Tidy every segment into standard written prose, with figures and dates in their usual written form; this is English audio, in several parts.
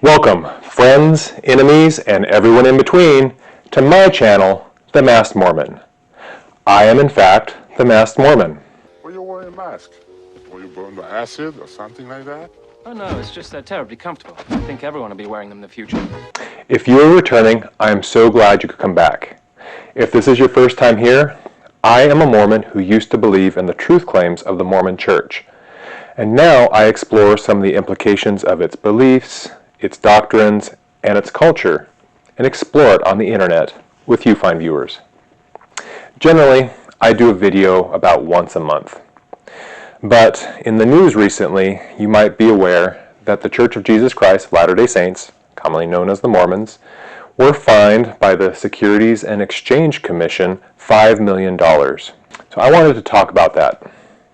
Welcome, friends, enemies, and everyone in between, to my channel, The Masked Mormon. I am, in fact, The Masked Mormon. Why you wearing a mask? Were you burned by acid or something like that? Oh no, it's just they're terribly comfortable. I think everyone will be wearing them in the future. If you are returning, I am so glad you could come back. If this is your first time here, I am a Mormon who used to believe in the truth claims of the Mormon Church. And now I explore some of the implications of its beliefs, its doctrines, and its culture, and explore it on the internet with you fine viewers. Generally, I do a video about once a month. But in the news recently, you might be aware that the Church of Jesus Christ of Latter-day Saints, commonly known as the Mormons, were fined by the Securities and Exchange Commission $5 million. So I wanted to talk about that.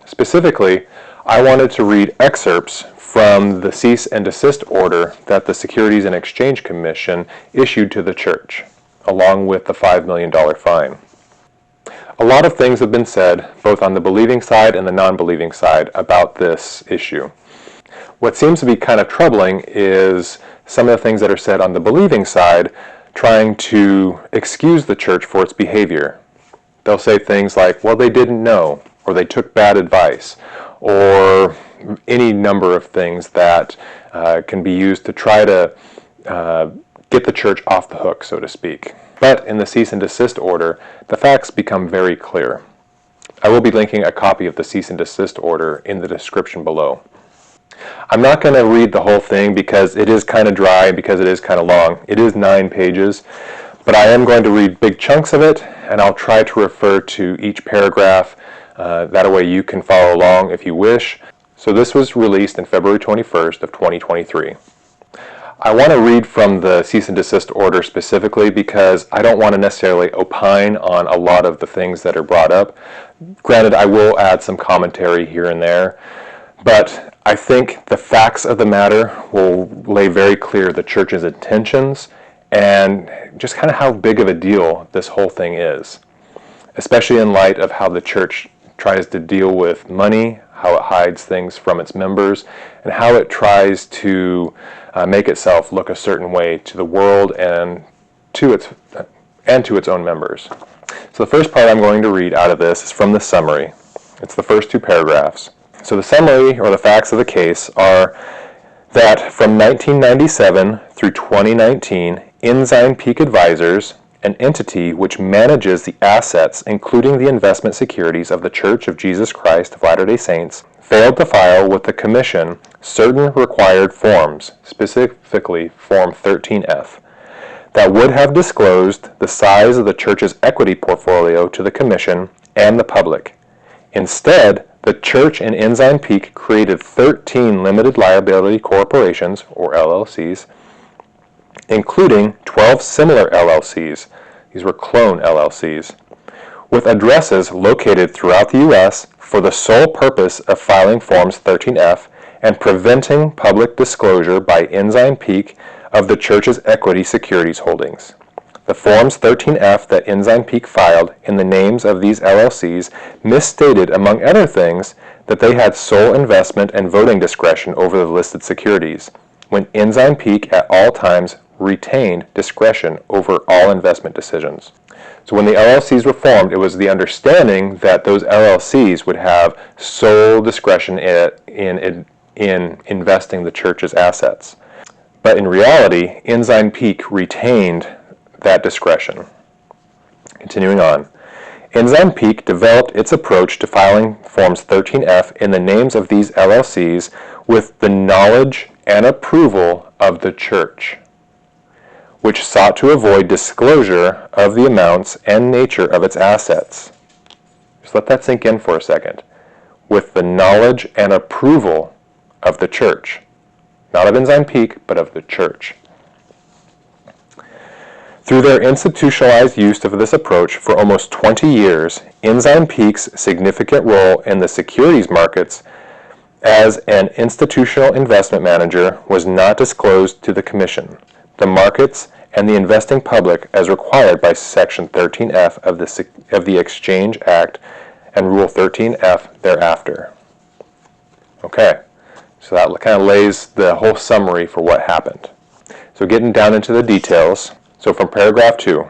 Specifically, I wanted to read excerpts from the Cease and Desist order that the Securities and Exchange Commission issued to the church, along with the $5 million fine. A lot of things have been said, both on the believing side and the non-believing side, about this issue. What seems to be kind of troubling is some of the things that are said on the believing side, trying to excuse the church for its behavior. They'll say things like, well, they didn't know, or they took bad advice, or any number of things that can be used to try to get the church off the hook, so to speak. But in the cease and desist order, the facts become very clear. I will be linking a copy of the cease and desist order in the description below. I'm not going to read the whole thing because it is kind of dry, because it is kind of long. It is 9 pages, but I am going to read big chunks of it, and I'll try to refer to each paragraph. That way you can follow along if you wish. So this was released in February 21st of 2023. I want to read from the cease and desist order specifically because I don't want to necessarily opine on a lot of the things that are brought up. Granted, I will add some commentary here and there, but I think the facts of the matter will lay very clear the church's intentions and just kind of how big of a deal this whole thing is, especially in light of how the church tries to deal with money, how it hides things from its members, and how it tries to make itself look a certain way to the world and to its own members. So the first part I'm going to read out of this is from the summary. It's the first 2 paragraphs. So the summary, or the facts of the case, are that from 1997 through 2019, Ensign Peak Advisors, an entity which manages the assets, including the investment securities of the Church of Jesus Christ of Latter-day Saints, failed to file with the Commission certain required forms, specifically Form 13F, that would have disclosed the size of the Church's equity portfolio to the Commission and the public. Instead, the Church and Ensign Peak created 13 limited liability corporations, or LLCs, including 12 similar LLCs, these were clone LLCs, with addresses located throughout the U.S. for the sole purpose of filing Forms 13F and preventing public disclosure by Ensign Peak of the Church's equity securities holdings. The Forms 13F that Ensign Peak filed in the names of these LLCs misstated, among other things, that they had sole investment and voting discretion over the listed securities, when Ensign Peak at all times retained discretion over all investment decisions. So when the LLCs were formed, it was the understanding that those LLCs would have sole discretion in investing the church's assets. But in reality, Ensign Peak retained that discretion. Continuing on, Ensign Peak developed its approach to filing Forms 13F in the names of these LLCs with the knowledge and approval of the church, which sought to avoid disclosure of the amounts and nature of its assets. Just let that sink in for a second. With the knowledge and approval of the church. Not of Ensign Peak, but of the church. Through their institutionalized use of this approach for almost 20 years, Ensign Peak's significant role in the securities markets as an institutional investment manager was not disclosed to the Commission, the markets, and the investing public as required by Section 13F of the Exchange Act and Rule 13F thereafter. Okay, so that kind of lays the whole summary for what happened. So getting down into the details. So from paragraph 2.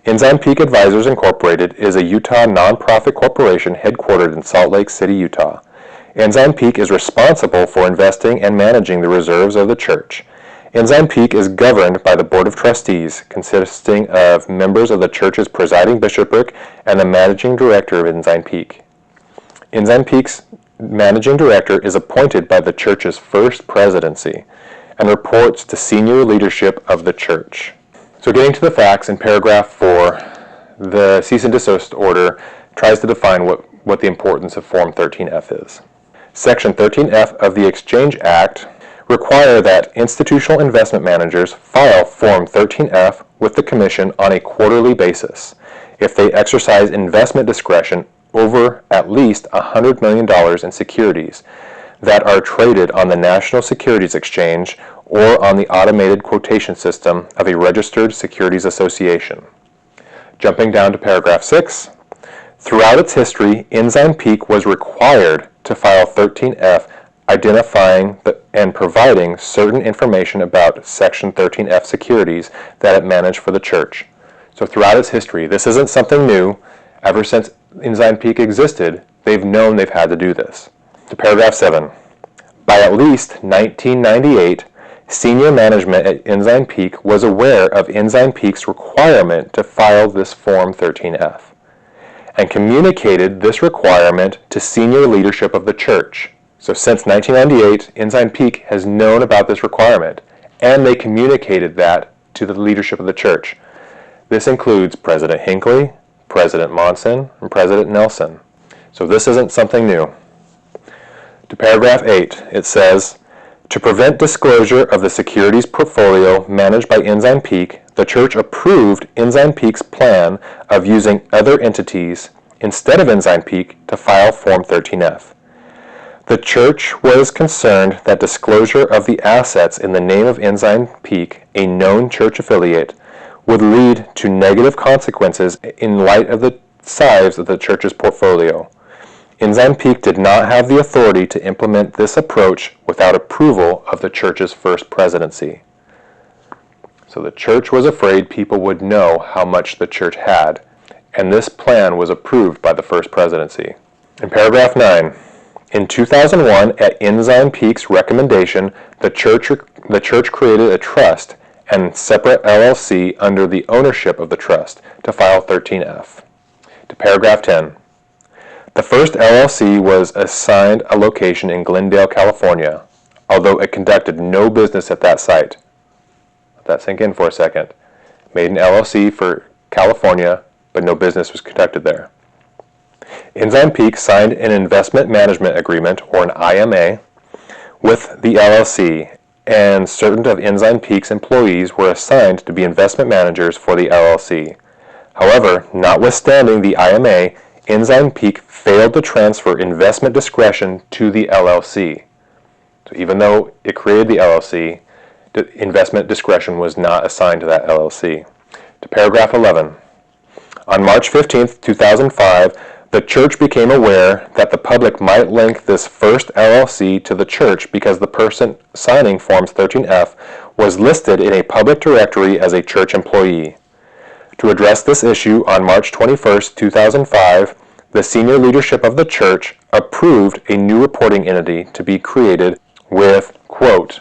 Ensign Peak Advisors Incorporated is a Utah nonprofit corporation headquartered in Salt Lake City, Utah. Ensign Peak is responsible for investing and managing the reserves of the church. Ensign Peak is governed by the Board of Trustees, consisting of members of the church's presiding bishopric and the managing director of Ensign Peak. Ensign Peak's managing director is appointed by the church's first presidency and reports to senior leadership of the church. So getting to the facts, in paragraph 4, the cease and desist order tries to define what the importance of Form 13F is. Section 13F of the Exchange Act require that institutional investment managers file Form 13F with the Commission on a quarterly basis if they exercise investment discretion over at least $100 million in securities that are traded on the National Securities Exchange or on the automated quotation system of a registered securities association. Jumping down to paragraph 6, throughout its history, Ensign Peak was required to file 13F, identifying and providing certain information about Section 13F securities that it managed for the church. So throughout its history, this isn't something new. Ever since Ensign Peak existed, they've known they've had to do this. To paragraph 7. By at least 1998, senior management at Ensign Peak was aware of Ensign Peak's requirement to file this Form 13F and communicated this requirement to senior leadership of the church. So since 1998, Ensign Peak has known about this requirement, and they communicated that to the leadership of the church. This includes President Hinckley, President Monson, and President Nelson. So this isn't something new. To paragraph 8, it says, to prevent disclosure of the securities portfolio managed by Ensign Peak, the church approved Ensign Peak's plan of using other entities instead of Ensign Peak to file Form 13F. The church was concerned that disclosure of the assets in the name of Ensign Peak, a known church affiliate, would lead to negative consequences in light of the size of the church's portfolio. Ensign Peak did not have the authority to implement this approach without approval of the church's first presidency. So the church was afraid people would know how much the church had, and this plan was approved by the first presidency. In paragraph 9, in 2001, at Ensign Peak's recommendation, the church created a trust and separate LLC under the ownership of the trust to file 13F. To paragraph 10. The first LLC was assigned a location in Glendale, California, although it conducted no business at that site. Let that sink in for a second. Made an LLC for California, but no business was conducted there. Ensign Peak signed an investment management agreement, or an IMA, with the LLC, and certain of Ensign Peak's employees were assigned to be investment managers for the LLC. However, notwithstanding the IMA, Ensign Peak failed to transfer investment discretion to the LLC. So even though it created the LLC, the investment discretion was not assigned to that LLC. To paragraph 11. On March 15, 2005, the church became aware that the public might link this first LLC to the church because the person signing Forms 13F was listed in a public directory as a church employee. To address this issue, on March 21, 2005, the senior leadership of the church approved a new reporting entity to be created with, quote,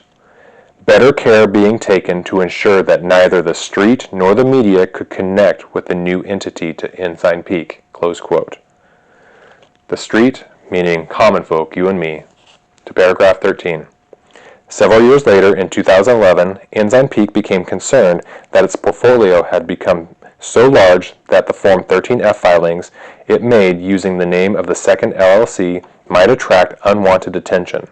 better care being taken to ensure that neither the street nor the media could connect with the new entity to Ensign Peak, close quote. The street, meaning common folk, you and me. To paragraph 13. Several years later, in 2011, Ensign Peak became concerned that its portfolio had become so large that the Form 13F filings it made using the name of the second LLC might attract unwanted attention,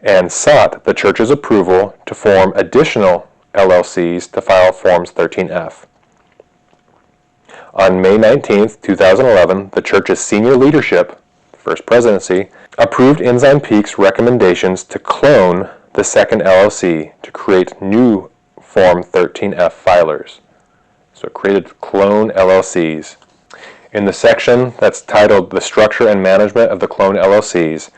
and sought the church's approval to form additional LLCs to file Forms 13F. On May 19, 2011, the church's senior leadership, first presidency, approved Ensign Peak's recommendations to clone the second LLC to create new Form 13F filers. So it created clone LLCs. In the section that's titled The Structure and Management of the Clone LLCs,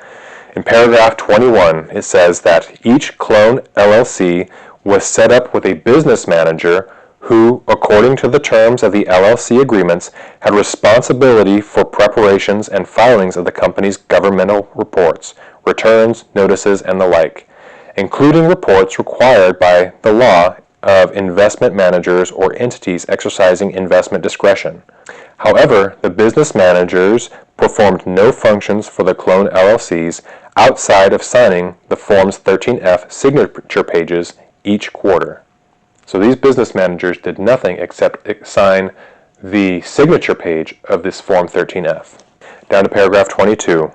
in paragraph 21, it says that each clone LLC was set up with a business manager who, according to the terms of the LLC agreements, had responsibility for preparations and filings of the company's governmental reports, returns, notices, and the like, including reports required by the law of investment managers or entities exercising investment discretion. However, the business managers performed no functions for the clone LLCs outside of signing the Forms 13F signature pages each quarter. So these business managers did nothing except sign the signature page of this Form 13F. Down to paragraph 22.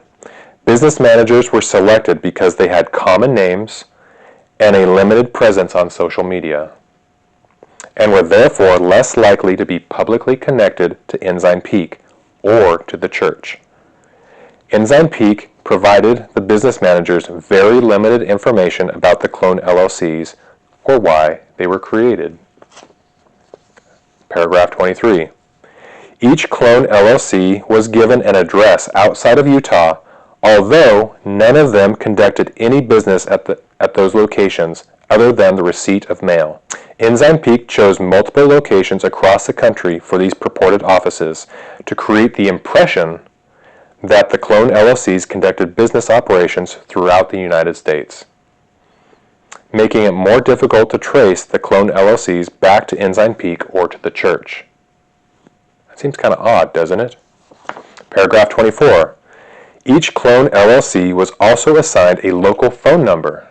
Business managers were selected because they had common names and a limited presence on social media, and were therefore less likely to be publicly connected to Ensign Peak or to the church. Ensign Peak provided the business managers very limited information about the clone LLCs or why they were created. Paragraph 23. Each clone LLC was given an address outside of Utah, although none of them conducted any business at those locations other than the receipt of mail. Ensign Peak chose multiple locations across the country for these purported offices to create the impression that the clone LLCs conducted business operations throughout the United States, making it more difficult to trace the clone LLCs back to Ensign Peak or to the church. That seems kind of odd, doesn't it? Paragraph 24. Each clone LLC was also assigned a local phone number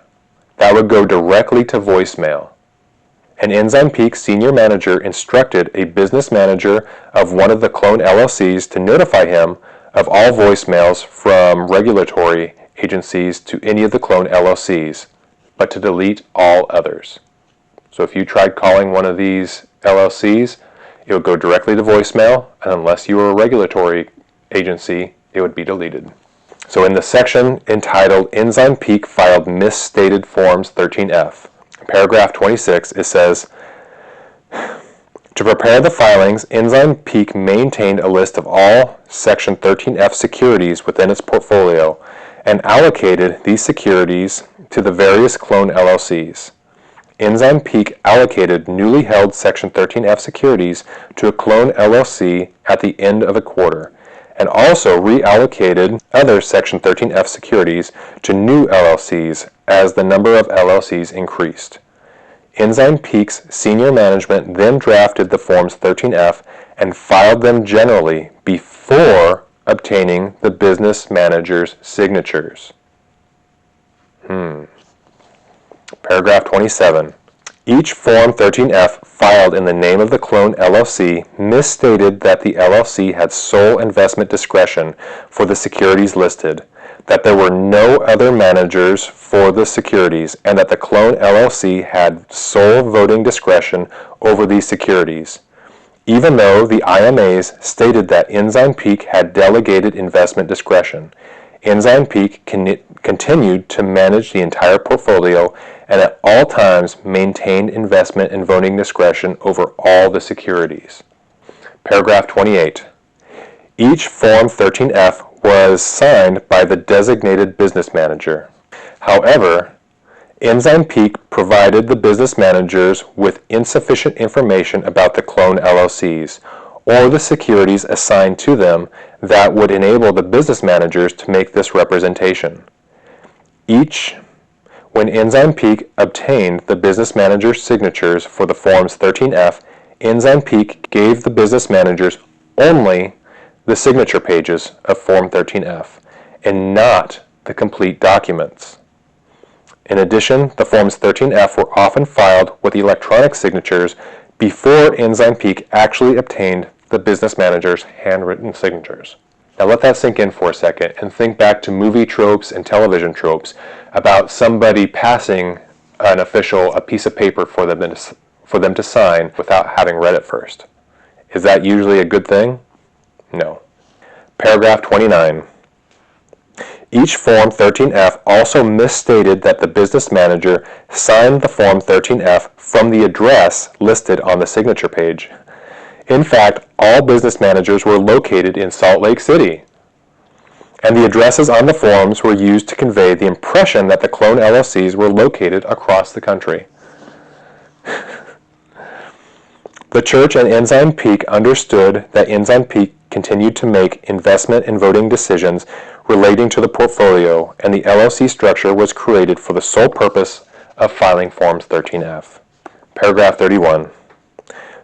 that would go directly to voicemail. An Ensign Peak senior manager instructed a business manager of one of the clone LLCs to notify him of all voicemails from regulatory agencies to any of the clone LLCs, but to delete all others. So if you tried calling one of these LLCs, it would go directly to voicemail, and unless you were a regulatory agency, it would be deleted. So in the section entitled Ensign Peak filed misstated Forms 13F, paragraph 26, it says, to prepare the filings, Ensign Peak maintained a list of all Section 13F securities within its portfolio and allocated these securities to the various clone LLCs. Ensign Peak allocated newly held Section 13F securities to a clone LLC at the end of a quarter, and also reallocated other Section 13F securities to new LLCs as the number of LLCs increased. Ensign Peak's senior management then drafted the Forms 13F and filed them generally before obtaining the business manager's signatures. Paragraph 27. Each Form 13F filed in the name of the clone LLC misstated that the LLC had sole investment discretion for the securities listed, that there were no other managers for the securities, and that the clone LLC had sole voting discretion over these securities, even though the IMAs stated that Ensign Peak had delegated investment discretion. Ensign Peak continued to manage the entire portfolio and at all times maintained investment and voting discretion over all the securities. Paragraph 28. Each Form 13F was signed by the designated business manager. However, Ensign Peak provided the business managers with insufficient information about the clone LLCs or the securities assigned to them that would enable the business managers to make this representation. When Ensign Peak obtained the business manager's signatures for the Forms 13F, Ensign Peak gave the business managers only the signature pages of Form 13F and not the complete documents. In addition, the Forms 13F were often filed with electronic signatures before Ensign Peak actually obtained the business manager's handwritten signatures. Now let that sink in for a second and think back to movie tropes and television tropes about somebody passing an official a piece of paper for them to sign without having read it first. Is that usually a good thing? No. Paragraph 29. Each Form 13F also misstated that the business manager signed the Form 13F from the address listed on the signature page. In fact, all business managers were located in Salt Lake City, and the addresses on the forms were used to convey the impression that the clone LLCs were located across the country. The church and Ensign Peak understood that Ensign Peak continued to make investment and voting decisions relating to the portfolio, and the LLC structure was created for the sole purpose of filing Forms 13F. Paragraph 31.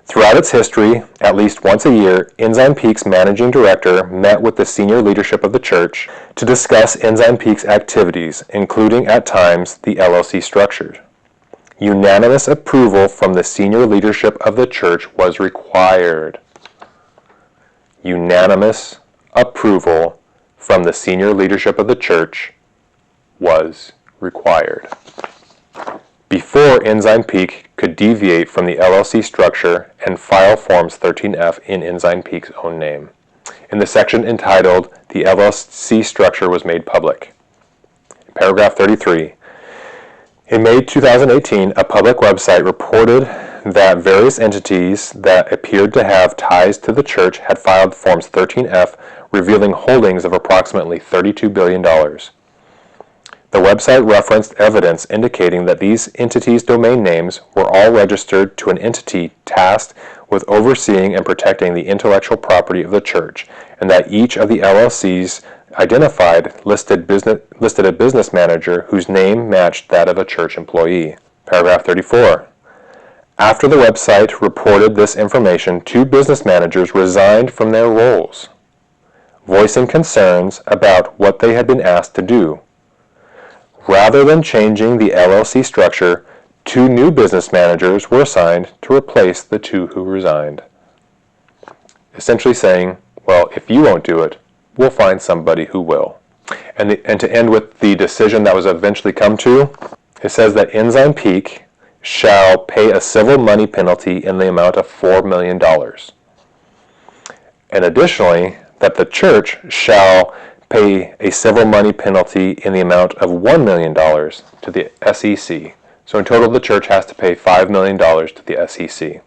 Throughout its history, at least once a year, Ensign Peak's managing director met with the senior leadership of the church to discuss Ensign Peak's activities, including, at times, the LLC structure. Unanimous approval from the senior leadership of the church was required. Unanimous approval from the senior leadership of the church was required. Before Ensign Peak could deviate from the LLC structure and file Forms 13F in Ensign Peak's own name, in the section entitled "The LLC Structure Was Made Public." Paragraph 33. In May 2018, a public website reported that various entities that appeared to have ties to the church had filed Forms 13F revealing holdings of approximately $32 billion. The website referenced evidence indicating that these entities' domain names were all registered to an entity tasked with overseeing and protecting the intellectual property of the church, and that each of the LLCs identified listed a business manager whose name matched that of a church employee. Paragraph 34. After the website reported this information, 2 business managers resigned from their roles, voicing concerns about what they had been asked to do. Rather than changing the LLC structure, 2 new business managers were assigned to replace the 2 who resigned. Essentially saying, well, if you won't do it, we'll find somebody who will. And to end with the decision that was eventually come to, it says that Ensign Peak shall pay a civil money penalty in the amount of $4 million. And additionally, that the church shall pay a civil money penalty in the amount of $1 million to the SEC. So in total, the church has to pay $5 million to the SEC.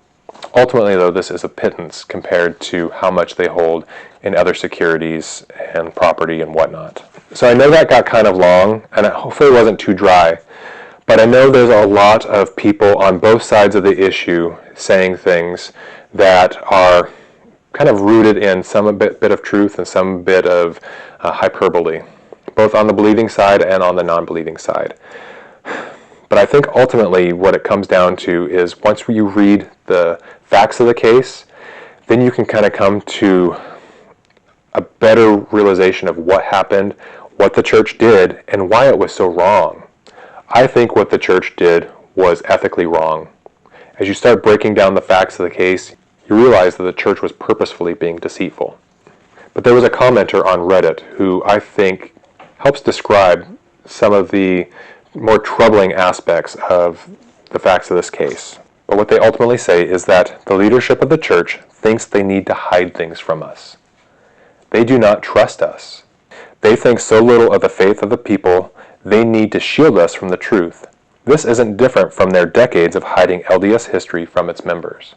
Ultimately, though, this is a pittance compared to how much they hold in other securities and property and whatnot. So I know that got kind of long, and hopefully it wasn't too dry, but I know there's a lot of people on both sides of the issue saying things that are kind of rooted in some bit of truth and some bit of hyperbole, both on the believing side and on the non-believing side. But I think ultimately what it comes down to is once you read the facts of the case, then you can kind of come to a better realization of what happened, what the church did, and why it was so wrong. I think what the church did was ethically wrong. As you start breaking down the facts of the case, you realize that the church was purposefully being deceitful. But there was a commenter on Reddit who I think helps describe some of the more troubling aspects of the facts of this case. But what they ultimately say is that the leadership of the church thinks they need to hide things from us. They do not trust us. They think so little of the faith of the people, they need to shield us from the truth. This isn't different from their decades of hiding LDS history from its members.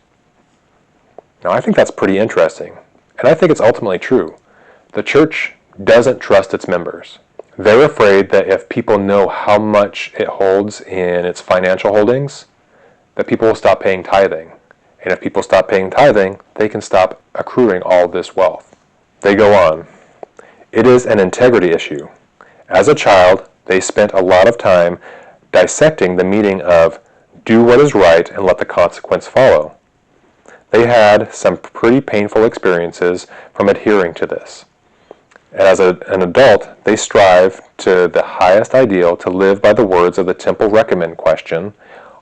Now, I think that's pretty interesting, and I think it's ultimately true. The church doesn't trust its members. They're afraid that if people know how much it holds in its financial holdings, that people will stop paying tithing. And if people stop paying tithing, they can stop accruing all this wealth. They go on. It is an integrity issue. As a child, they spent a lot of time dissecting the meaning of do what is right and let the consequence follow. They had some pretty painful experiences from adhering to this. And as an adult, they strive to the highest ideal to live by the words of the Temple Recommend question,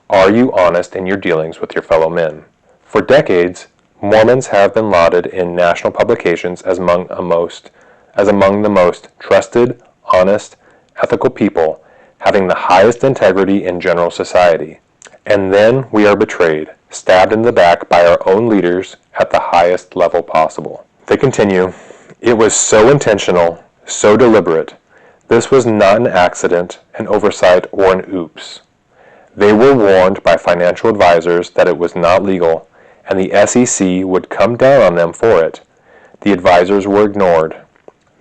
are you honest in your dealings with your fellow men? For decades, Mormons have been lauded in national publications as among the most trusted, honest, ethical people, having the highest integrity in general society. And then we are betrayed, stabbed in the back by our own leaders at the highest level possible. They continue, it was so intentional, so deliberate. This was not an accident, an oversight, or an oops. They were warned by financial advisors that it was not legal, and the SEC would come down on them for it. The advisors were ignored.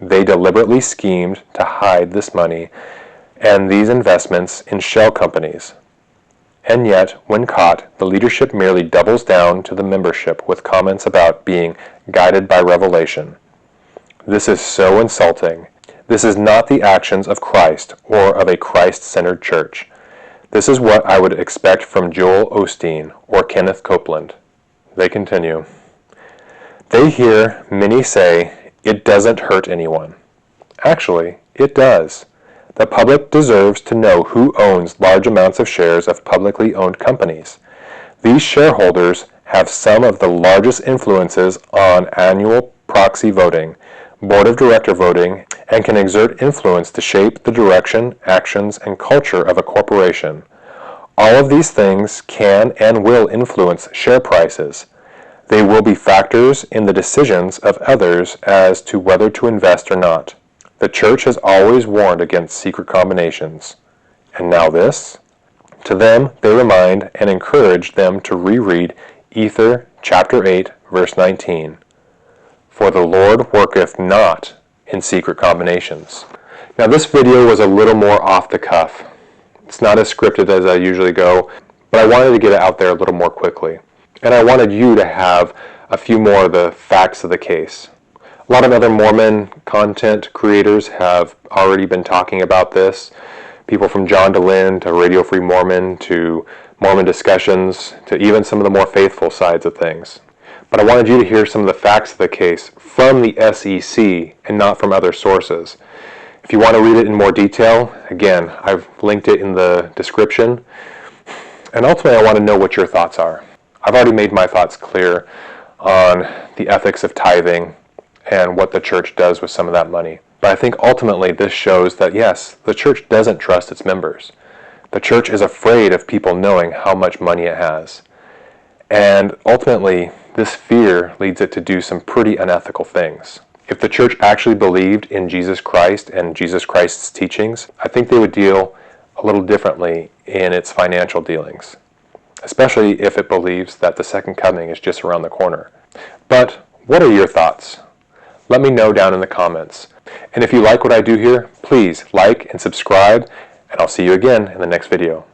They deliberately schemed to hide this money and these investments in shell companies. And yet, when caught, the leadership merely doubles down to the membership with comments about being guided by revelation. This is so insulting. This is not the actions of Christ or of a Christ-centered church. This is what I would expect from Joel Osteen or Kenneth Copeland. They continue. They hear many say, it doesn't hurt anyone. Actually, it does. The public deserves to know who owns large amounts of shares of publicly owned companies. These shareholders have some of the largest influences on annual proxy voting, board of director voting, and can exert influence to shape the direction, actions, and culture of a corporation. All of these things can and will influence share prices. They will be factors in the decisions of others as to whether to invest or not. The church has always warned against secret combinations. And now this? To them, they remind and encourage them to reread Ether chapter 8, verse 19. For the Lord worketh not in secret combinations. Now this video was a little more off the cuff. It's not as scripted as I usually go, but I wanted to get it out there a little more quickly. And I wanted you to have a few more of the facts of the case. A lot of other Mormon content creators have already been talking about this. People from John DeLynn to Radio Free Mormon to Mormon Discussions to even some of the more faithful sides of things. But I wanted you to hear some of the facts of the case from the SEC and not from other sources. If you want to read it in more detail, again, I've linked it in the description. And ultimately, I want to know what your thoughts are. I've already made my thoughts clear on the ethics of tithing and what the church does with some of that money. But I think ultimately this shows that yes, the church doesn't trust its members. The church is afraid of people knowing how much money it has. And ultimately, this fear leads it to do some pretty unethical things. If the church actually believed in Jesus Christ and Jesus Christ's teachings, I think they would deal a little differently in its financial dealings, especially if it believes that the second coming is just around the corner. But what are your thoughts? Let me know down in the comments. And if you like what I do here, please like and subscribe, and I'll see you again in the next video.